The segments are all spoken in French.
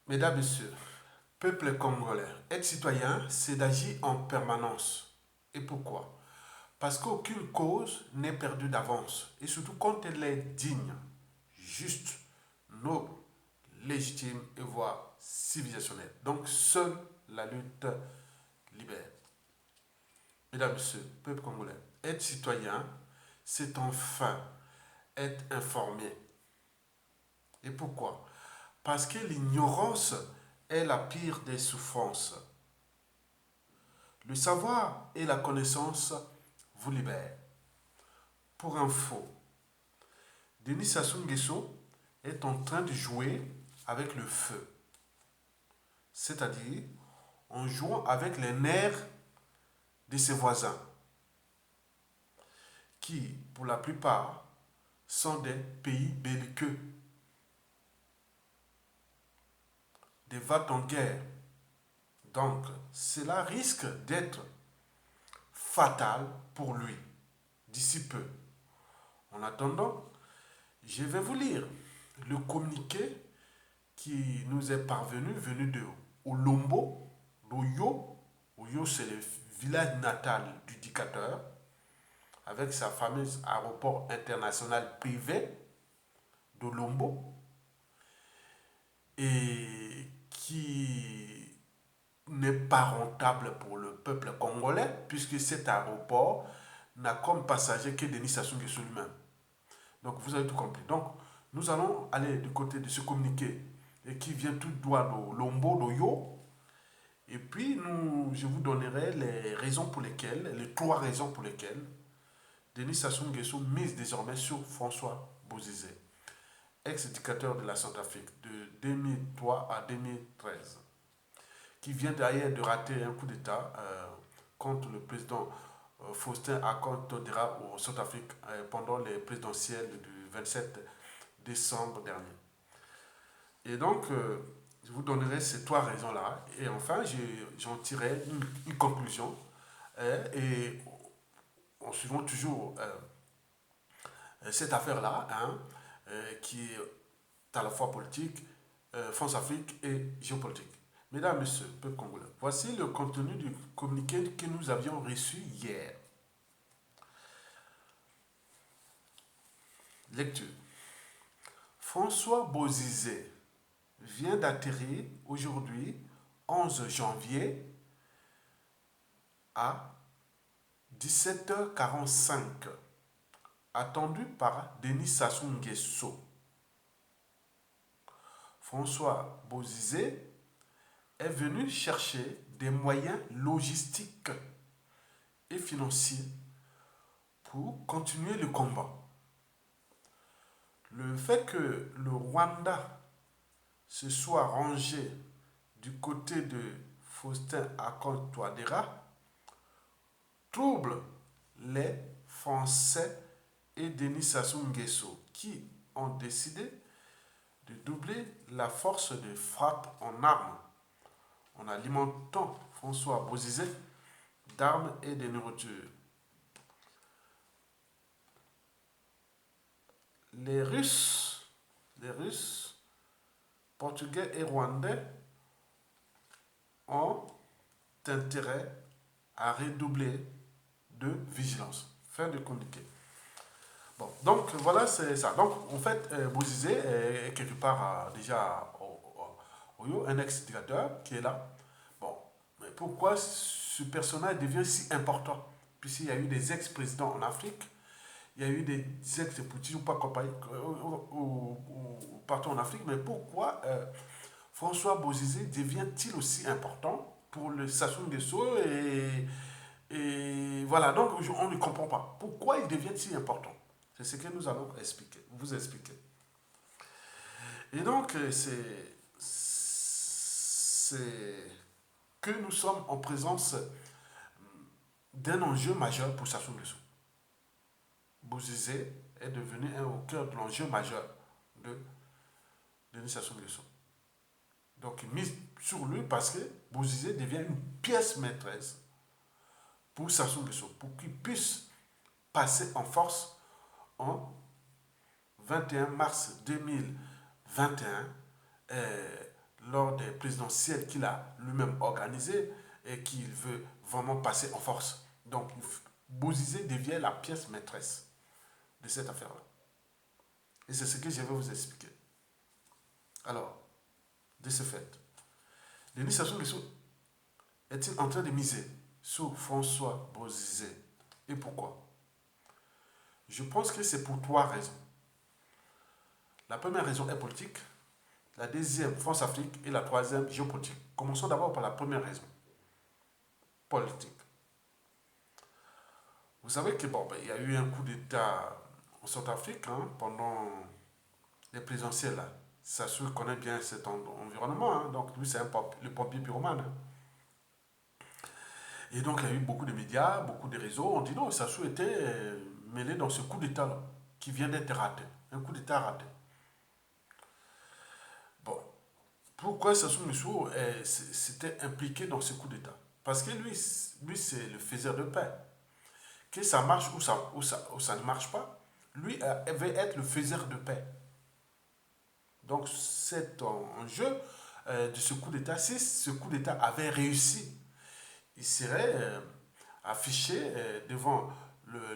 Mesdames, Messieurs, peuple congolais, être citoyen, c'est d'agir en permanence. Et pourquoi? Parce qu'aucune cause n'est perdue d'avance. Et surtout quand elle est digne, juste, noble, légitime et voire civilisationnelle. Donc seule la lutte libère. Mesdames, Messieurs, peuple congolais, être citoyen, c'est enfin être informé. Et pourquoi? Parce que l'ignorance est la pire des souffrances. Le savoir et la connaissance vous libèrent. Pour info, Denis Sassou Nguesso est en train de jouer avec le feu. C'est-à-dire en jouant avec les nerfs de ses voisins, qui, pour la plupart, sont des pays belliqueux, des vagues en guerre. Donc, cela risque d'être fatal pour lui d'ici peu. En attendant, je vais vous lire le communiqué qui nous est parvenu, venu de Olombo, d'Oyo. Oyo, c'est le village natal du dictateur, avec sa fameuse aéroport international privé d'Olombo, et qui n'est pas rentable pour le peuple congolais, puisque cet aéroport n'a comme passager que Denis Sassou Nguesso lui-même. Donc vous avez tout compris. Donc nous allons aller du côté de ce communiqué et qui vient tout droit de Lombo, d'Oyo. Et puis je vous donnerai les raisons pour lesquelles, les trois raisons pour lesquelles Denis Sassou Nguesso mise désormais sur François Bozizé, ex-dictateur de la Centrafrique de 2003 à 2013, qui vient d'ailleurs de rater un coup d'État contre le président Faustin Archange Touadéra au Centrafrique pendant les présidentielles du 27 décembre dernier. Et donc, je vous donnerai ces trois raisons-là. Et enfin, j'en tirerai une conclusion. Et en suivant toujours cette affaire-là, hein, qui est à la fois politique, France-Afrique et géopolitique. Mesdames, Messieurs, peuple congolais, voici le contenu du communiqué que nous avions reçu hier. Lecture. François Bozizé vient d'atterrir aujourd'hui, 11 janvier, à 17h45, attendu par Denis Sassou Nguesso. François Bozizé est venu chercher des moyens logistiques et financiers pour continuer le combat. Le fait que le Rwanda se soit rangé du côté de Faustin Archange Touadéra trouble les Français et Denis Sassou Nguesso qui ont décidé de doubler la force de frappe en armes en alimentant François Bozizé d'armes et de nourriture. Les Russes, Portugais et Rwandais ont intérêt à redoubler de vigilance. Fin de communiqué. Bon, donc voilà, c'est ça. Donc en fait, Bozizé est quelque part déjà un ex-dictateur qui est là. Bon, mais pourquoi ce personnage devient si important? Puisqu'il y a eu des ex-présidents en Afrique, il y a eu des ex-Poutine ou pas compagnie partout en Afrique, mais pourquoi François Bozizé devient-il aussi important pour le Sassou Nguesso et voilà, donc on ne comprend pas. Pourquoi il devient si important? C'est ce que nous allons vous expliquer. Et donc, c'est que nous sommes en présence d'un enjeu majeur pour Sassou Nguesso. Bozizé est devenu au cœur de l'enjeu majeur de Denis Sassou Nguesso. Donc, il mise sur lui parce que Bozizé devient une pièce maîtresse pour Sassou Nguesso, pour qu'il puisse passer en force en 21 mars 2021, lors des présidentielles qu'il a lui-même organisées et qu'il veut vraiment passer en force. Donc, Bozizé devient la pièce maîtresse de cette affaire-là. Et c'est ce que je vais vous expliquer. Alors, de ce fait, Denis Sassou Nguesso est-il en train de miser sur François Bozizé? Et pourquoi? Je pense que c'est pour 3 raisons. La première raison est politique, la deuxième, France-Afrique, et la troisième, géopolitique. Commençons d'abord par la première raison, politique. Vous savez que bon, il y a eu un coup d'État en Centrafrique pendant les présidentielles. Là. Sassou connaît bien cet environnement, donc lui c'est le pompier pyromane. Et donc il y a eu beaucoup de médias, beaucoup de réseaux. On dit non, Sassou était mêlé dans ce coup d'État qui vient d'être raté. Un coup d'État raté. Bon, pourquoi Sassou Nguesso s'était impliqué dans ce coup d'État? Parce que lui c'est le faiseur de paix. Que ça marche ou ça ne marche pas, lui veut être le faiseur de paix. Donc c'est un jeu de ce coup d'État. Si ce coup d'État avait réussi, il serait affiché devant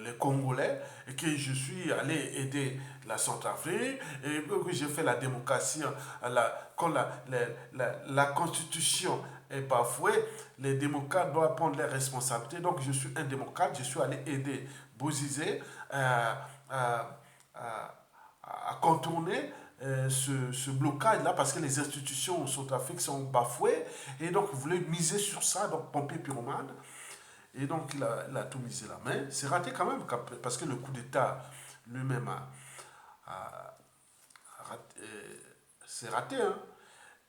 les Congolais et que je suis allé aider la Centrafrique et que j'ai fait la démocratie quand la constitution est bafouée, les démocrates doivent prendre leurs responsabilités. Donc je suis un démocrate, je suis allé aider Bozizé à contourner ce blocage-là parce que les institutions centrafriques sont bafouées et donc il voulait miser sur ça, donc pomper pyromane. Et donc, il a tout misé là. Mais c'est raté quand même, parce que le coup d'État lui-même c'est raté.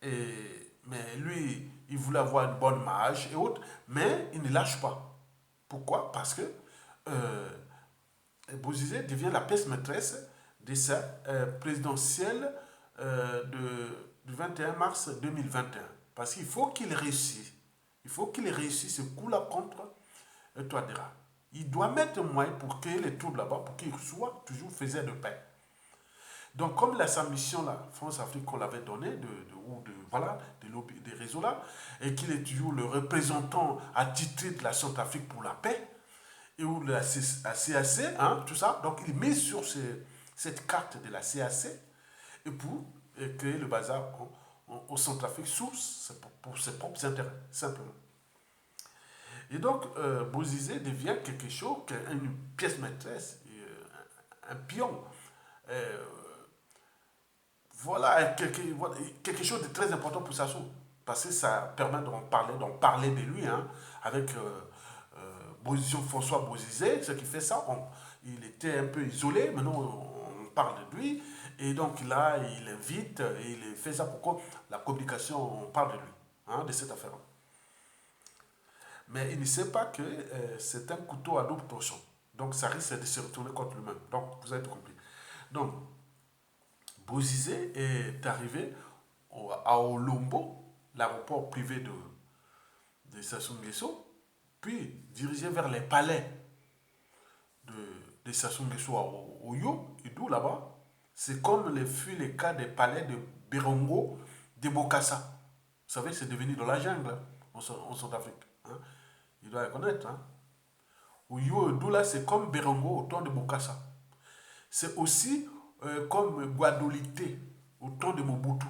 Mais lui, il voulait avoir une bonne marge et autres, mais il ne lâche pas. Pourquoi? Parce que Bozizé devient la pièce maîtresse de sa présidentielle du 21 mars 2021. Parce qu'il faut qu'il réussisse. Il faut qu'il réussisse ce coup-là contre Touadéra. Il doit mettre un moyen pour créer les troupes là-bas, pour qu'il soit toujours faiseur de paix. Donc, comme sa mission là, France-Afrique qu'on l'avait donnée, des réseaux là, et qu'il est toujours le représentant attitré de la Centrafrique pour la paix, et où la CAC, tout ça, donc il met sur cette carte de la CAC, et pour créer le bazar au Centrafrique pour ses propres intérêts, simplement. Et donc, Bozizé devient quelque chose, une pièce maîtresse, un pion. Voilà quelque chose de très important pour Sassou. Parce que ça permet d'en parler de lui, avec François Bozizé, ce qui fait ça. Il était un peu isolé, maintenant on parle de lui. Et donc là, il invite, et il fait ça pour que la communication, on parle de lui, de cette affaire. Mais il ne sait pas que c'est un couteau à double tranchant. Donc ça risque de se retourner contre lui-même. Donc vous avez tout compris. Donc Bozizé est arrivé à Olombo, l'aéroport privé de Sassou Nguesso, puis dirigé vers les palais de Sassou Nguesso à Oyo, et d'où là-bas, c'est comme les cas des palais de Birongo, de Bokassa. Vous savez, c'est devenu dans la jungle en Centrafrique. Il doit le connaître. Oyo, d'où là, c'est comme Birongo au temps de Bokassa. C'est aussi comme Guadolité au temps de Mobutu.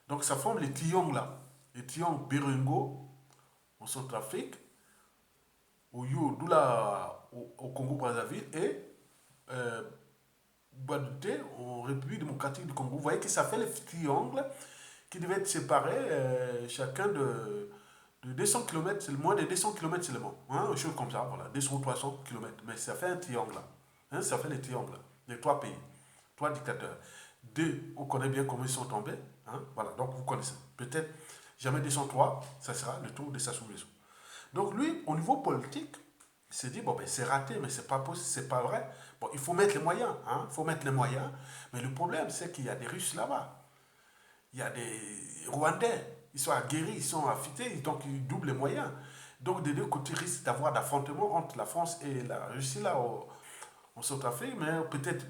Donc ça forme les triangles là. Les triangles Birongo en Centrafrique, Oyo, d'où là au Congo-Brazzaville et Guadolité en République démocratique du Congo. Vous voyez que ça fait les triangles qui devaient être séparés chacun de 200 km, c'est moins de 200 km seulement. Une chose comme ça, voilà, 200 ou 300 km. Mais ça fait un triangle là. Ça fait les triangles là. Les 3 pays, 3 dictateurs. 2, on connaît bien comment ils sont tombés. Voilà, donc vous connaissez. Peut-être jamais 203, ça sera le tour de Sassou Nguesso. Donc lui, au niveau politique, il s'est dit, bon, ben c'est raté, mais c'est pas possible, c'est pas vrai. Bon, il faut mettre les moyens, il faut mettre les moyens. Mais le problème, c'est qu'il y a des Russes là-bas. Il y a des Rwandais. Ils sont aguerris, ils sont affûtés, donc ils doublent les moyens. Donc des deux côtés risquent d'avoir d'affrontements entre la France et la Russie là en Centrafrique, mais peut-être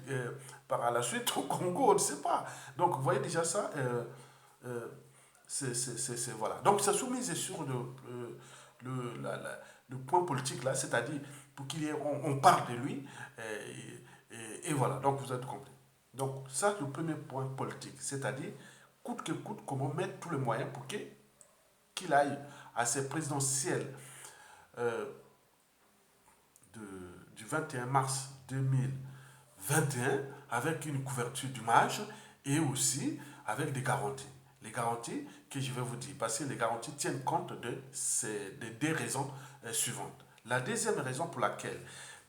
par la suite au Congo, on ne sait pas. Donc vous voyez déjà ça, Euh, voilà. Donc, ça soumise sur le point politique là, c'est-à-dire pour qu'il y ait, on parle de lui, et voilà. Donc, vous êtes compris. Donc, ça, c'est le premier point politique, c'est-à-dire, coûte que coûte, comment mettre tous les moyens pour qu'il aille à ces présidentielles euh, du 21 mars 2021 avec une couverture d'image et aussi avec des garanties. Les garanties que je vais vous dire, parce que les garanties tiennent compte de deux raisons suivantes. La deuxième raison pour laquelle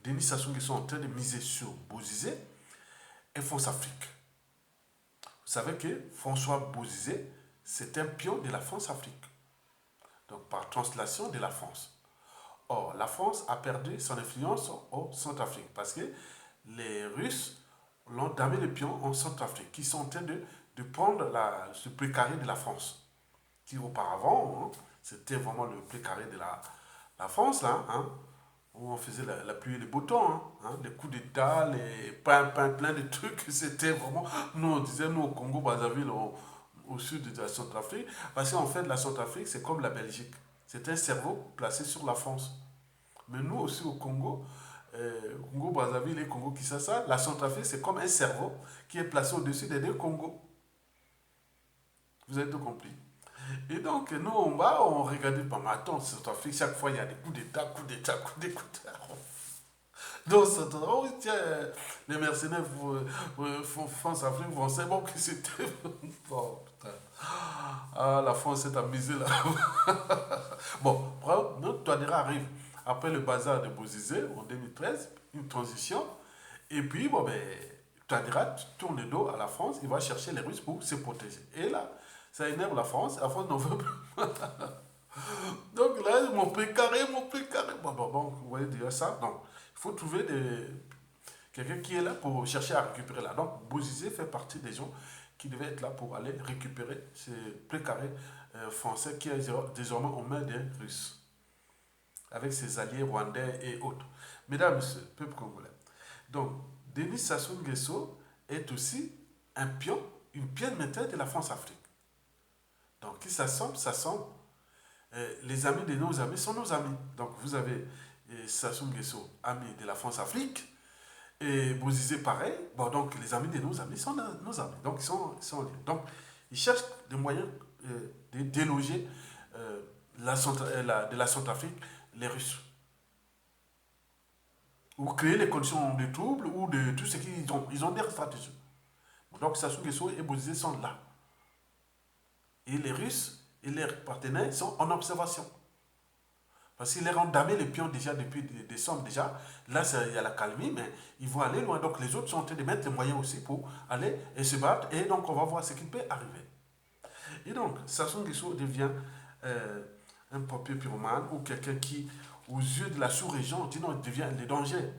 Denis Sassou Nguesso est en train de miser sur Bozizé est France Afrique. Vous savez que François Bozizé, c'est un pion de la France Afrique. Donc par translation de la France. Or, la France a perdu son influence au Centrafrique parce que les Russes l'ont damé le pion en Centrafrique, qui sont en train de prendre ce précaré de la France. Qui auparavant, hein, c'était vraiment le précaré de la France, là, hein, où on faisait la pluie et les beaux temps, hein, les coups d'État, les plein de trucs. C'était vraiment. Nous, on disait, nous, au Congo, Brazzaville, au sud de la Centrafrique, parce qu'en fait, la Centrafrique, c'est comme la Belgique. C'est un cerveau placé sur la France. Mais nous aussi au Congo, Congo Brazzaville et Congo Kinshasa, la Centrafrique c'est comme un cerveau qui est placé au-dessus des deux Congos. Vous avez tout compris. Et donc nous on va, on regarde pas, mais attends, Centrafrique, chaque fois il y a des coups d'État, coups d'État, coups d'État. Donc oh, tiens, les mercenaires France-Afrique vont c'est bon que c'était. Oh, putain. Ah, la France est amusée là. Bon, notre Touadéra arrive après le bazar de Bozizé en 2013, une transition. Et puis, bon, ben, Touadéra tourne le dos à la France, il va chercher les Russes pour se protéger. Et là, ça énerve la France n'en veut plus. Donc là, mon précaré. Bon, vous voyez déjà ça. Donc, il faut trouver quelqu'un qui est là pour chercher à récupérer là. Donc, Bozizé fait partie des gens qui devaient être là pour aller récupérer ces précarés français qui est désormais aux mains des Russes, avec ses alliés rwandais et autres. Mesdames, Messieurs, peuple congolais. Donc, Denis Sassou Nguesso est aussi un pion, une pièce maîtresse de la France-Afrique. Donc, qui s'assemble, s'assemble. Les amis de nos amis sont nos amis. Donc, vous avez Sassou Nguesso, ami de la France-Afrique, et Bozizé, pareil. Bon, donc, les amis de nos amis sont nos amis. Donc, ils sont liés. Donc, ils cherchent des moyens de déloger de la Centrafrique les Russes. Ou créer les conditions de trouble ou de tout ce qu'ils ont. Ils ont des stratégies. Donc Sassou Nguesso et Bozizé sont là. Et les Russes et leurs partenaires sont en observation. Parce qu'ils leur ont damé les pions déjà depuis décembre déjà. Là, il y a la calmie, mais ils vont aller loin. Donc les autres sont en train de mettre les moyens aussi pour aller et se battre. Et donc on va voir ce qui peut arriver. Et donc Sassou Nguesso devient un papier pyromane ou quelqu'un qui, aux yeux de la sous-région, dit non, il devient le danger.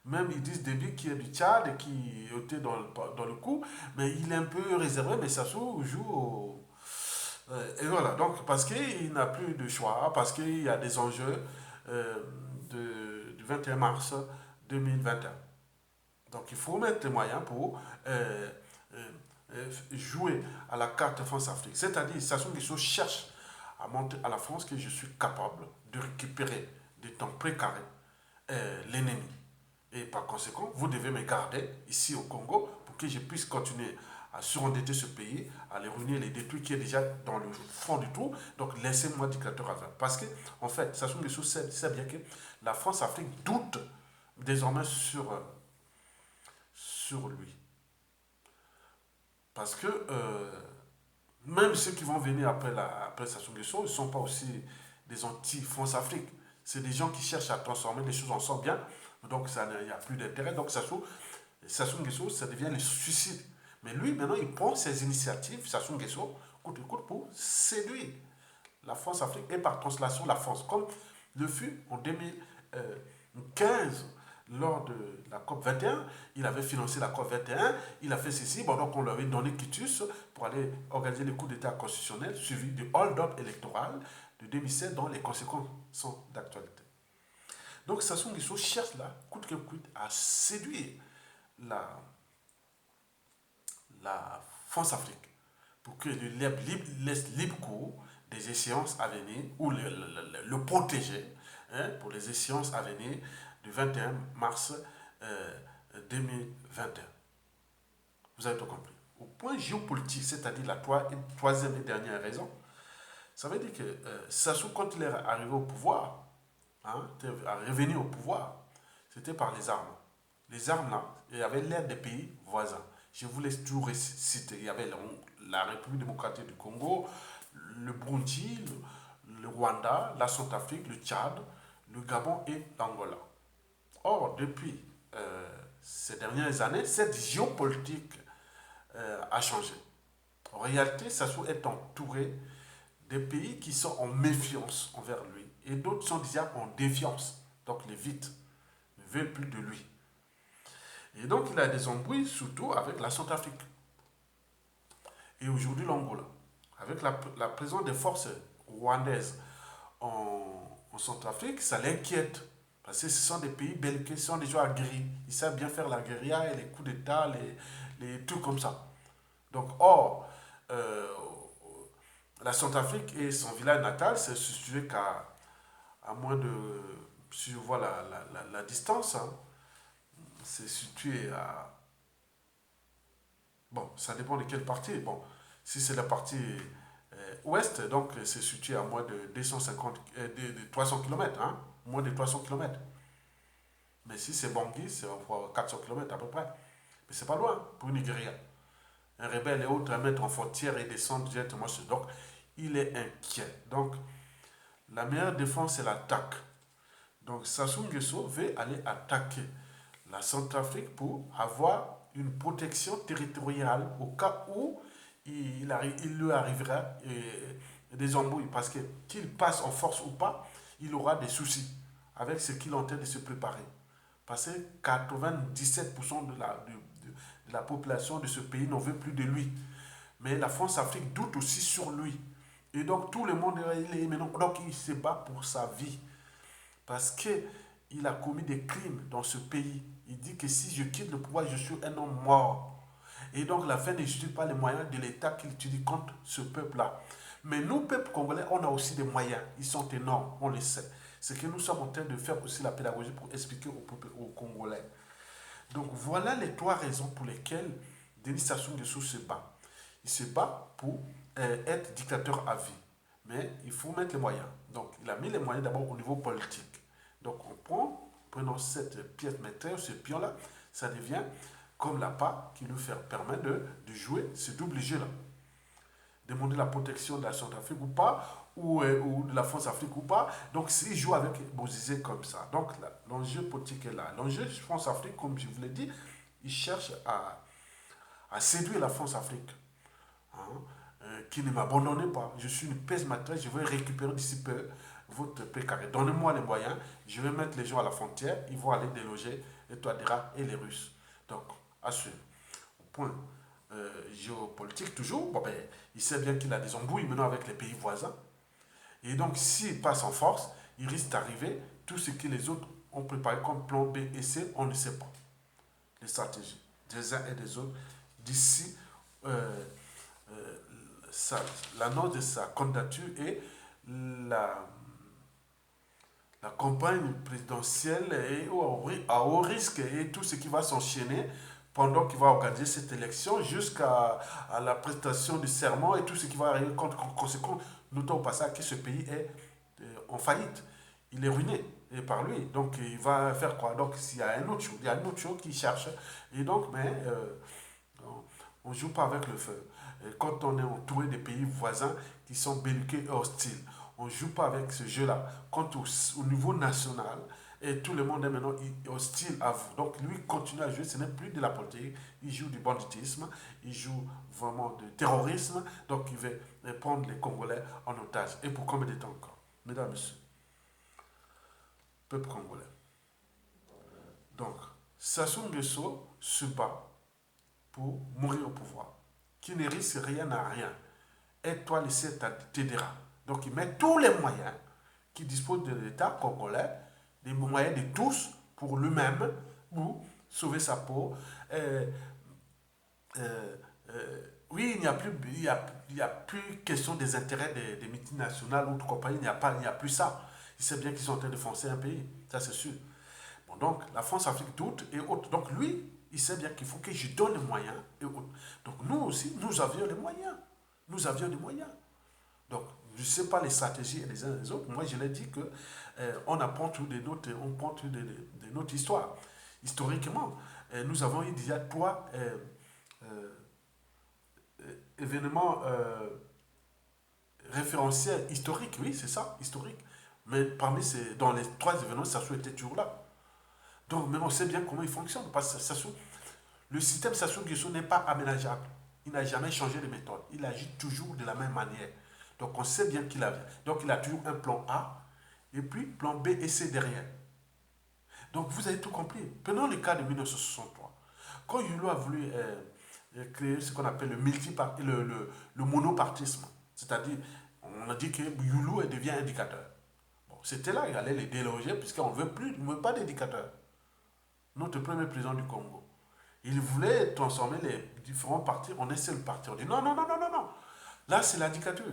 Même ils disent Déby qui est du Tchad et qui était dans le coup, mais il est un peu réservé, mais Sassou joue et voilà, donc parce qu'il n'a plus de choix, parce qu'il y a des enjeux du 21 mars 2021. Donc il faut mettre les moyens pour jouer à la carte France-Afrique. C'est-à-dire, Sassou Nguesso cherche à montrer à la France que je suis capable de récupérer des temps précarés l'ennemi. Et par conséquent, vous devez me garder ici au Congo pour que je puisse continuer à surendetter ce pays, à les ruiner, les détruire qui est déjà dans le fond du trou. Donc laissez-moi dictateur à faire. Parce que, en fait, Sassou Nguesso sait bien que la France-Afrique doute désormais sur lui. Parce que même ceux qui vont venir après Sassou Nguesso, ils ne sont pas aussi des anti-France-Afrique. C'est des gens qui cherchent à transformer les choses ensemble bien. Donc, il n'y a plus d'intérêt. Donc, Sassou Nguesso, ça devient le suicide. Mais lui, maintenant, il prend ses initiatives, Sassou Nguesso, coûte que coûte, pour séduire la France-Afrique et par translation la France. Comme le fut en 2015, lors de la COP 21, il avait financé la COP 21, il a fait ceci, bon, donc on lui avait donné quitus pour aller organiser le coup d'État constitutionnel suivi du hold-up électoral de 2007 dont les conséquences sont d'actualité. Donc Sassou Nguesso cherche là, coûte que coûte, à séduire la France-Afrique pour que laisse libre cours des échéances à venir ou le protéger, hein, pour les échéances à venir du 21 mars 2021. Vous avez tout compris. Au point géopolitique, c'est-à-dire la troisième et dernière raison, ça veut dire que Sassou, quand il est arrivé au pouvoir, hein, à revenir au pouvoir, c'était par les armes. Les armes, là, il y avait l'aide des pays voisins. Je vous laisse tout citer. Il y avait la République démocratique du Congo, le Burundi, le Rwanda, la Centrafrique, le Tchad, le Gabon et l'Angola. Or, depuis ces dernières années, cette géopolitique a changé. En réalité, Sassou est entouré des pays qui sont en méfiance envers lui et d'autres sont déjà en défiance, donc les vites ne veulent plus de lui. Et donc il a des embrouilles surtout avec la Centrafrique et aujourd'hui l'Angola. Avec la présence des forces rwandaises en Centrafrique, ça l'inquiète. Parce que ce sont des pays belliqueux, ce sont des gens aguerris. Ils savent bien faire la guérilla et les coups d'État, les trucs comme ça. Donc, or, la Centrafrique et son village natal, c'est situé à moins de, si je vois la distance, hein, c'est situé à, bon, ça dépend de quelle partie. Bon, si c'est la partie ouest, donc c'est situé à moins de 250, de 300 km, hein, moins de 300 km. Mais si c'est Bangui, c'est 400 km à peu près. Mais c'est pas loin pour une guérilla. Un rebelle et autres à mettre en frontière et descendre directement sur. Donc, il est inquiet. Donc, la meilleure défense, c'est l'attaque. Donc, Sassou Nguesso veut aller attaquer la Centrafrique pour avoir une protection territoriale au cas où il lui arrivera des embrouilles. Parce que qu'il passe en force ou pas, il aura des soucis avec ce qu'il est en train de se préparer. Parce que 97% de la population de ce pays n'en veut plus de lui. Mais la France-Afrique doute aussi sur lui. Et donc tout le monde il est maintenant, donc il se bat pour sa vie. Parce qu'il a commis des crimes dans ce pays. Il dit que si je quitte le pouvoir, je suis un homme mort. Et donc la fin n'utilise pas les moyens de l'État qu'il utilise contre ce peuple-là. Mais nous, peuple congolais, on a aussi des moyens. Ils sont énormes, on le sait. C'est que nous sommes en train de faire aussi la pédagogie pour expliquer au peuple aux Congolais. Donc voilà les trois raisons pour lesquelles Denis Sassou Nguesso se bat. Il se bat pour être dictateur à vie. Mais il faut mettre les moyens. Donc il a mis les moyens d'abord au niveau politique. Donc prenons cette pièce maîtresse, ce pion-là, ça devient comme la part qui nous permet de jouer ce double jeu-là. Demander la protection de la Centrafrique ou pas, ou de la France-Afrique ou pas. Donc, s'il joue avec Bozizé comme ça. Donc, l'enjeu politique est là. L'enjeu France-Afrique, comme je vous l'ai dit, il cherche à séduire la France-Afrique. Hein, qui ne m'abandonnez pas. Je suis une pèse matrice, je vais récupérer d'ici peu votre précaré. Donnez-moi les moyens, je vais mettre les gens à la frontière, ils vont aller déloger les Touadéras et les Russes. Donc, à suivre. Au point géopolitique, toujours, bon, ben, il sait bien qu'il a des embrouilles maintenant avec les pays voisins. Et donc, s'il passe en force, il risque d'arriver tout ce que les autres ont préparé comme plan B et C, on ne sait pas. Les stratégies des uns et des autres d'ici l'annonce de sa candidature et la, la campagne présidentielle est à haut risque et tout ce qui va s'enchaîner pendant qu'il va organiser cette élection jusqu'à la prestation du serment et tout ce qui va arriver en conséquence, notons au passage que ce pays est en faillite. Il est ruiné et par lui. Donc il va faire quoi? Donc s'il y a un autre chose, il y a une autre chose qui cherche. Et donc, mais on ne joue pas avec le feu. Et quand on est entouré des pays voisins qui sont belliqueux et hostiles, on ne joue pas avec ce jeu-là. Quant au niveau national, et tout le monde est maintenant hostile à vous. Donc lui continue à jouer, ce n'est plus de la politique, il joue du banditisme, il joue vraiment du terrorisme, donc il va prendre les Congolais en otage. Et pour combien de temps encore? Mesdames et messieurs, peuple congolais. Donc, Sassou Nguesso se bat pour mourir au pouvoir, qui ne risque rien à rien. Aide-toi, laisser t'aidera. Donc il met tous les moyens qui disposent de l'État congolais, des moyens de tous pour lui-même, pour sauver sa peau, Oui, il y a plus question des intérêts des multinationales ou de compagnies, il n'y a plus ça. Il sait bien qu'ils sont en train de foncer un pays, ça c'est sûr. Bon, donc, la France-Afrique doute et autres. Donc, lui, il sait bien qu'il faut que je donne les moyens et autres. Donc, nous aussi, nous avions les moyens. Nous avions les moyens. Donc, je ne sais pas les stratégies les uns des autres. Moi, je l'ai dit que on apprend tout on prend tout de notre histoire. Historiquement, nous avons eu déjà trois euh, événements référentiels historiques. Oui, c'est ça, historique. Mais dans les trois événements, Sassou était toujours là. Donc, mais on sait bien comment il fonctionne. Parce que le système Sassou Nguesso n'est pas aménageable. Il n'a jamais changé de méthode. Il agit toujours de la même manière. Donc, on sait bien qu'il a. Donc, il a toujours un plan A et puis plan B et C derrière. Donc, vous avez tout compris. Prenons le cas de 1963. Quand Yulu a voulu créer ce qu'on appelle le monopartisme, c'est-à-dire, on a dit que Yulu devient indicateur. Bon, c'était là, il allait les déloger, puisqu'on ne veut pas d'éducateur. Notre premier président du Congo. Il voulait transformer les différents partis en un seul parti. On dit non, non, non, non, non, non. Là, c'est la dictature.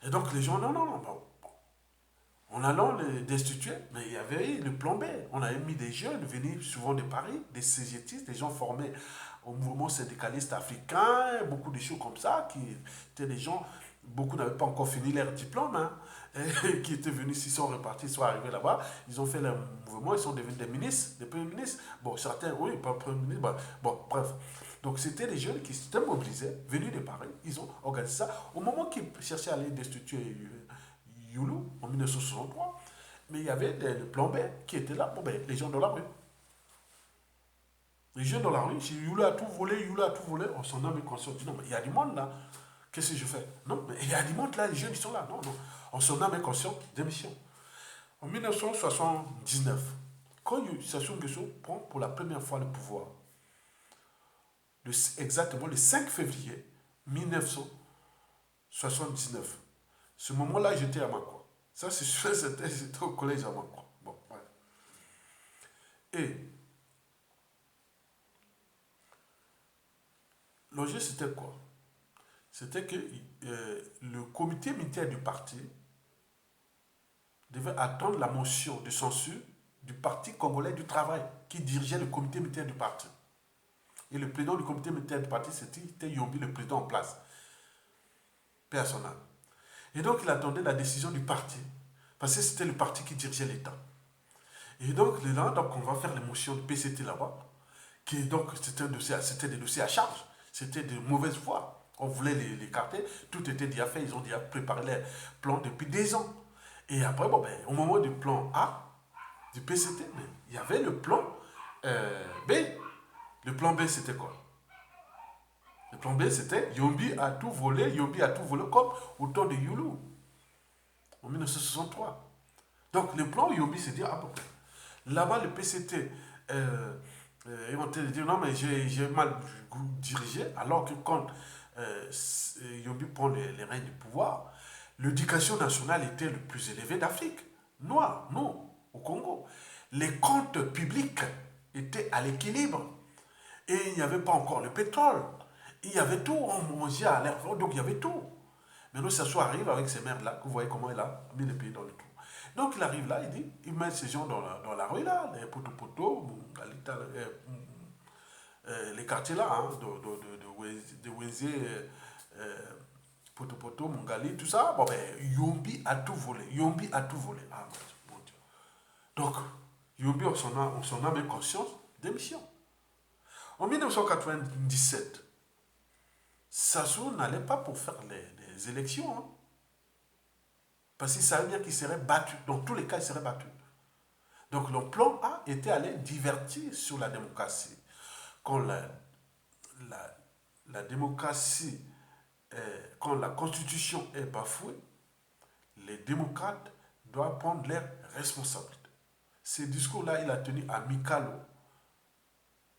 Et donc les gens, non, non, non. Bon, en allant les destituer, mais il y avait le plan B. On avait mis des jeunes venus souvent de Paris, des CGTistes, des gens formés au mouvement syndicaliste africain, beaucoup de choses comme ça, qui étaient des gens, beaucoup n'avaient pas encore fini leur diplôme, hein, et qui étaient venus, ils sont repartis, ils sont arrivés là-bas, ils ont fait leur mouvement, ils sont devenus des ministres, des premiers ministres. Bon, certains, oui, pas premiers ministres, bon, bref. Donc c'était des jeunes qui s'étaient mobilisés, venus de Paris, ils ont organisé ça. Au moment qu'ils cherchaient à aller destituer Youlou en 1963, mais il y avait le plan B qui était là, bon, ben, les gens dans la rue. Les gens dans la rue, si Youlou a tout volé, Youlou a tout volé, on s'en a mis conscience. Non, mais il y a du monde là. Qu'est-ce que je fais? Non, mais il y a du monde là, les jeunes ils sont là. Non, non. On s'en a mis conscience, démission. En 1979, quand Sassou Nguesso prend pour la première fois le pouvoir, exactement le 5 février 1979, ce moment-là, j'étais à Makwa. Ça, c'est sûr, c'était au collège à Makwa. Bon, ouais. Et l'objet, c'était quoi? C'était que le comité militaire du parti devait attendre la motion de censure du Parti congolais du travail qui dirigeait le comité militaire du parti. Et le président du comité militaire du parti, c'était Yombi, le président en place, personnel. Et donc, il attendait la décision du parti, parce que c'était le parti qui dirigeait l'État. Et donc, là, donc, on va faire les motions de PCT là-bas, qui donc, c'était des dossiers à charge, c'était de mauvaise foi. On voulait les écarter, tout était déjà fait, ils ont déjà préparé les plans depuis des ans. Et après, bon, ben, au moment du plan A, du PCT, mais il y avait le plan B. Le plan B, c'était quoi? Le plan B, c'était Yombi a tout volé, Yombi a tout volé, comme au temps de Youlou, en 1963. Donc, le plan Yombi, c'est dire, ah bon, là-bas, le PCT, ils vont te dire, non, mais j'ai mal dirigé, alors que quand Yombi prend les règnes du pouvoir, l'éducation nationale était le plus élevé d'Afrique. Noir, non, au Congo. Les comptes publics étaient à l'équilibre. Et il n'y avait pas encore le pétrole. Il y avait tout, on mangeait à l'air, donc il y avait tout. Maintenant, Sassou arrive avec ces merdes-là, vous voyez comment il a mis le pays dans le trou. Donc il arrive là, il dit, il met ces gens dans la rue là, les poteaux, les quartiers là, hein, de Wenzé, Poto, Mungali, tout ça. Bon ben, Yombi a tout volé. Yombi a tout volé. Ah mon Dieu. Donc, Yombi, on s'en a même conscience, démission. En 1997, Sassou n'allait pas pour faire les élections. Hein, parce qu'il savait bien qu'il serait battu. Dans tous les cas, il serait battu. Donc, le plan A était allé divertir sur la démocratie. Quand la démocratie, quand la constitution est bafouée, les démocrates doivent prendre leurs responsabilités. Ce discours-là, il a tenu à Mikalo.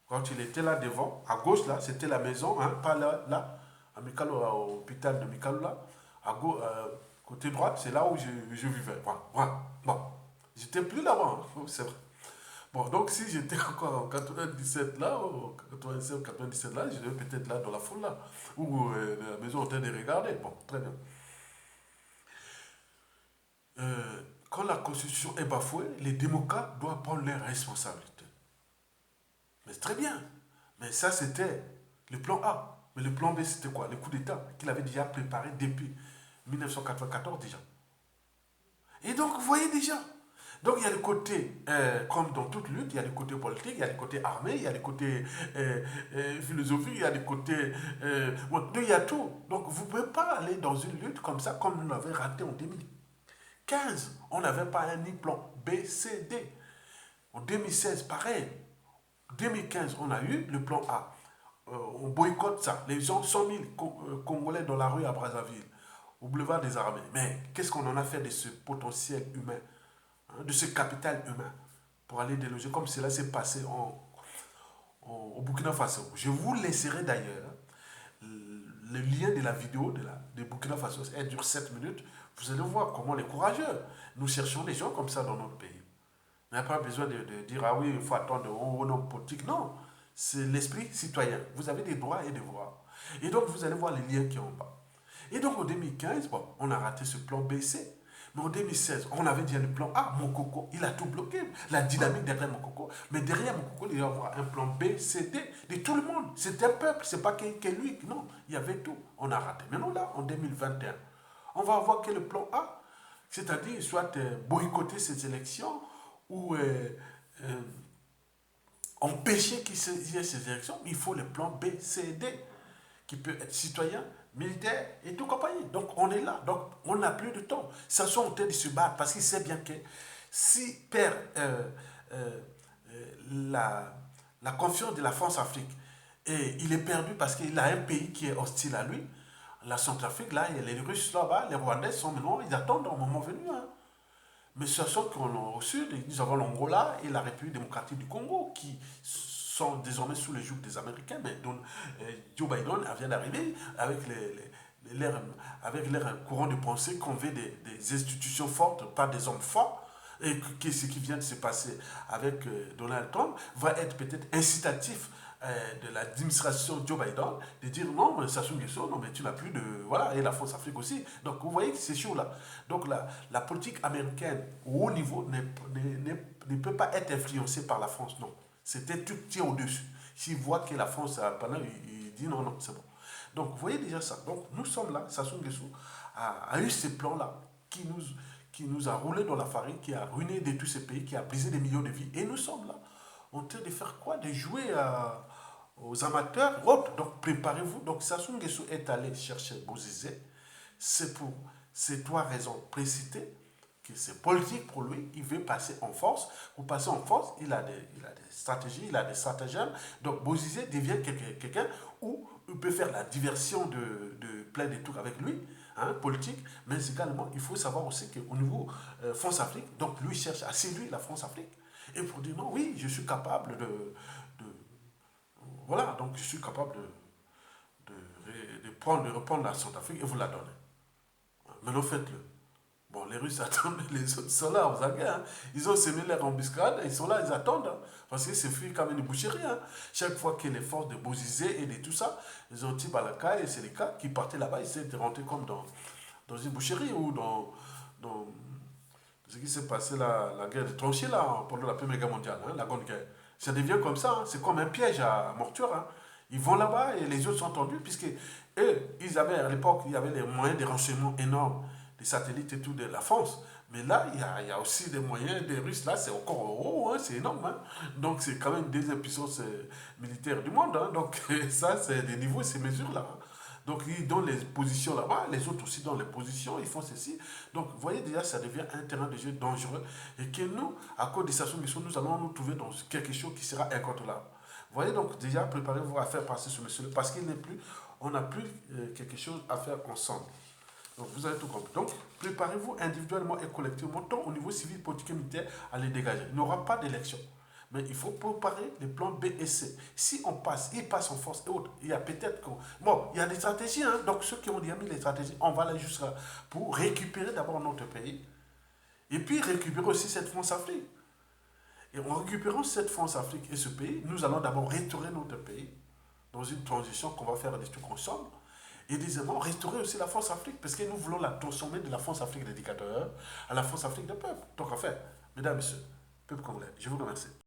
Quand il était là devant, à gauche, là, c'était la maison, hein, pas là, à Mikalo, à l'hôpital de Mikalo, là. À gauche, côté droite, c'est là où je vivais. Voilà. Bon, j'étais plus là-bas, hein, c'est vrai. Bon, donc si j'étais encore en 97 là, ou 96 ou 97 là, je devais peut-être là dans la foule là, ou à la maison en train de regarder. Bon, très bien. Quand la Constitution est bafouée, les démocrates doivent prendre leurs responsabilités. Mais c'est très bien. Mais ça, c'était le plan A. Mais le plan B, c'était quoi? Le coup d'État qu'il avait déjà préparé depuis 1994 déjà. Et donc, vous voyez déjà. Donc, il y a le côté, comme dans toute lutte, il y a le côté politique, il y a le côté armé, il y a le côté philosophique, il y a le côté... bon, il y a tout. Donc, vous ne pouvez pas aller dans une lutte comme ça, comme nous l'avons raté en 2015. On n'avait pas un ni plan B, C, D. En 2016, pareil. 2015, on a eu le plan A. On boycotte ça. Les gens, 100 000 Congolais dans la rue à Brazzaville, au boulevard des Armées. Mais qu'est-ce qu'on en a fait de ce potentiel humain, hein, de ce capital humain, pour aller déloger, comme cela s'est passé au Burkina Faso? Je vous laisserai d'ailleurs le lien de la vidéo de Burkina Faso. Elle dure 7 minutes. Vous allez voir comment les courageux. Nous cherchons des gens comme ça dans notre pays. On n'a pas besoin de dire, ah oui, il faut attendre un homme politique. Non, c'est l'esprit citoyen. Vous avez des droits et des devoirs. Et donc, vous allez voir les liens qui sont en bas. Et donc, en 2015, bon, on a raté ce plan BC. Mais en 2016, on avait déjà le plan A, Mokoko, il a tout bloqué, la dynamique derrière Mokoko. Mais derrière Mokoko, il y avait un plan B, C, D, de tout le monde. C'était un peuple, c'est pas que lui. Non, il y avait tout. On a raté. Maintenant, là, en 2021, on va avoir que le plan A, c'est-à-dire soit boycotter ces élections ou euh, empêcher qu'il y ait ces élections. Il faut le plan B, C, D, qui peut être citoyen, militaire et tout compagnie. Donc on est là, donc on n'a plus de temps. Ça sont en train de se battre parce qu'il sait bien que si perd euh, la, la confiance de la France-Afrique et il est perdu parce qu'il a un pays qui est hostile à lui, la Centrafrique, là, et les Russes là-bas, les Rwandais sont maintenant, ils attendent au moment venu. Hein. Mais sachant qu'au sud, nous avons l'Angola et la République démocratique du Congo qui sont désormais sous le joug des Américains. Mais donc, Joe Biden vient d'arriver avec avec leur courant de pensée qu'on veut des institutions fortes, pas des hommes forts. Et que ce qui vient de se passer avec Donald Trump va être peut-être incitatif de l'administration Joe Biden de dire non, Sassou Nguesso, non, mais tu n'as plus de. Voilà, et la France-Afrique aussi. Donc vous voyez que c'est chaud là. Donc la politique américaine au haut niveau ne peut pas être influencée par la France, non. C'était tout tient au-dessus. S'il voit que la France, pendant, il dit non, non, c'est bon. Donc vous voyez déjà ça. Donc nous sommes là, Sassou Nguesso a eu ces plans-là qui nous a roulé dans la farine, qui a ruiné de tous ces pays, qui a brisé des millions de vies. Et nous sommes là en train de faire quoi? De jouer aux amateurs autres. Donc préparez-vous. Donc Sassou Nguesso est allé chercher Bozizé. C'est pour ces trois raisons précitées que c'est politique pour lui. Il veut passer en force. Pour passer en force, il a des stratégies, il a des stratagèmes. Donc Bozizé devient quelqu'un où il peut faire la diversion de plein de trucs avec lui. Hein, politique, mais également, il faut savoir aussi qu'au niveau France-Afrique, donc lui cherche à séduire la France-Afrique. Et pour dire non, oui, je suis capable de voilà, donc je suis capable de reprendre la Centrafrique et vous la donner. Maintenant, faites-le. Bon, les Russes attendent, les autres sont là aux aguets. Hein. Ils ont semé leur embuscade, ils sont là, ils attendent. Hein, parce que c'est fui comme une boucherie. Hein. Chaque fois que les forces de Bozizé et de tout ça, ils ont tiré Balaka et c'est les cas qui partaient là-bas, ils étaient rentrés comme dans une boucherie ou dans ce qui s'est passé là, la guerre de tranchées là, pendant la Première Guerre mondiale, hein, la Grande Guerre. Ça devient comme ça, hein, c'est comme un piège à mortuaire. Hein. Ils vont là-bas et les autres sont tendus, puisque eux, ils avaient à l'époque, il y avait les moyens de renseignement énormes, des satellites et tout de la France. Mais là, il y a aussi des moyens des Russes, là, c'est encore haut, hein, c'est énorme. Hein. Donc, c'est quand même une deuxième puissance militaire du monde. Hein. Donc, ça, c'est des niveaux, ces mesures-là. Hein. Donc, ils donnent les positions là-bas, les autres aussi donnent les positions, ils font ceci. Donc, vous voyez déjà, ça devient un terrain de jeu dangereux. Et que nous, à cause de Sassou Nguesso, nous allons nous trouver dans quelque chose qui sera incontrôlable. Vous voyez, donc, déjà, préparez-vous à faire passer ce monsieur parce qu'il n'est plus, on n'a plus quelque chose à faire ensemble. Donc, vous avez tout compris. Donc, préparez-vous individuellement et collectivement, tant au niveau civil, politique et militaire, à les dégager. Il n'y aura pas d'élection. Mais il faut préparer les plans B et C. Si on passe, ils passent en force et autres, il y a peut-être que... Bon, il y a des stratégies, hein, donc ceux qui ont déjà mis les stratégies, on va là jusqu'à pour récupérer d'abord notre pays, et puis récupérer aussi cette France-Afrique. Et en récupérant cette France-Afrique et ce pays, nous allons d'abord restaurer notre pays dans une transition qu'on va faire des trucs ensemble. Et deuxièmement, restaurer aussi la France-Afrique, parce que nous voulons la transformer de la France-Afrique des dictateurs à la France-Afrique des peuples. Donc en fait, mesdames et messieurs, peuple congolais, je vous remercie.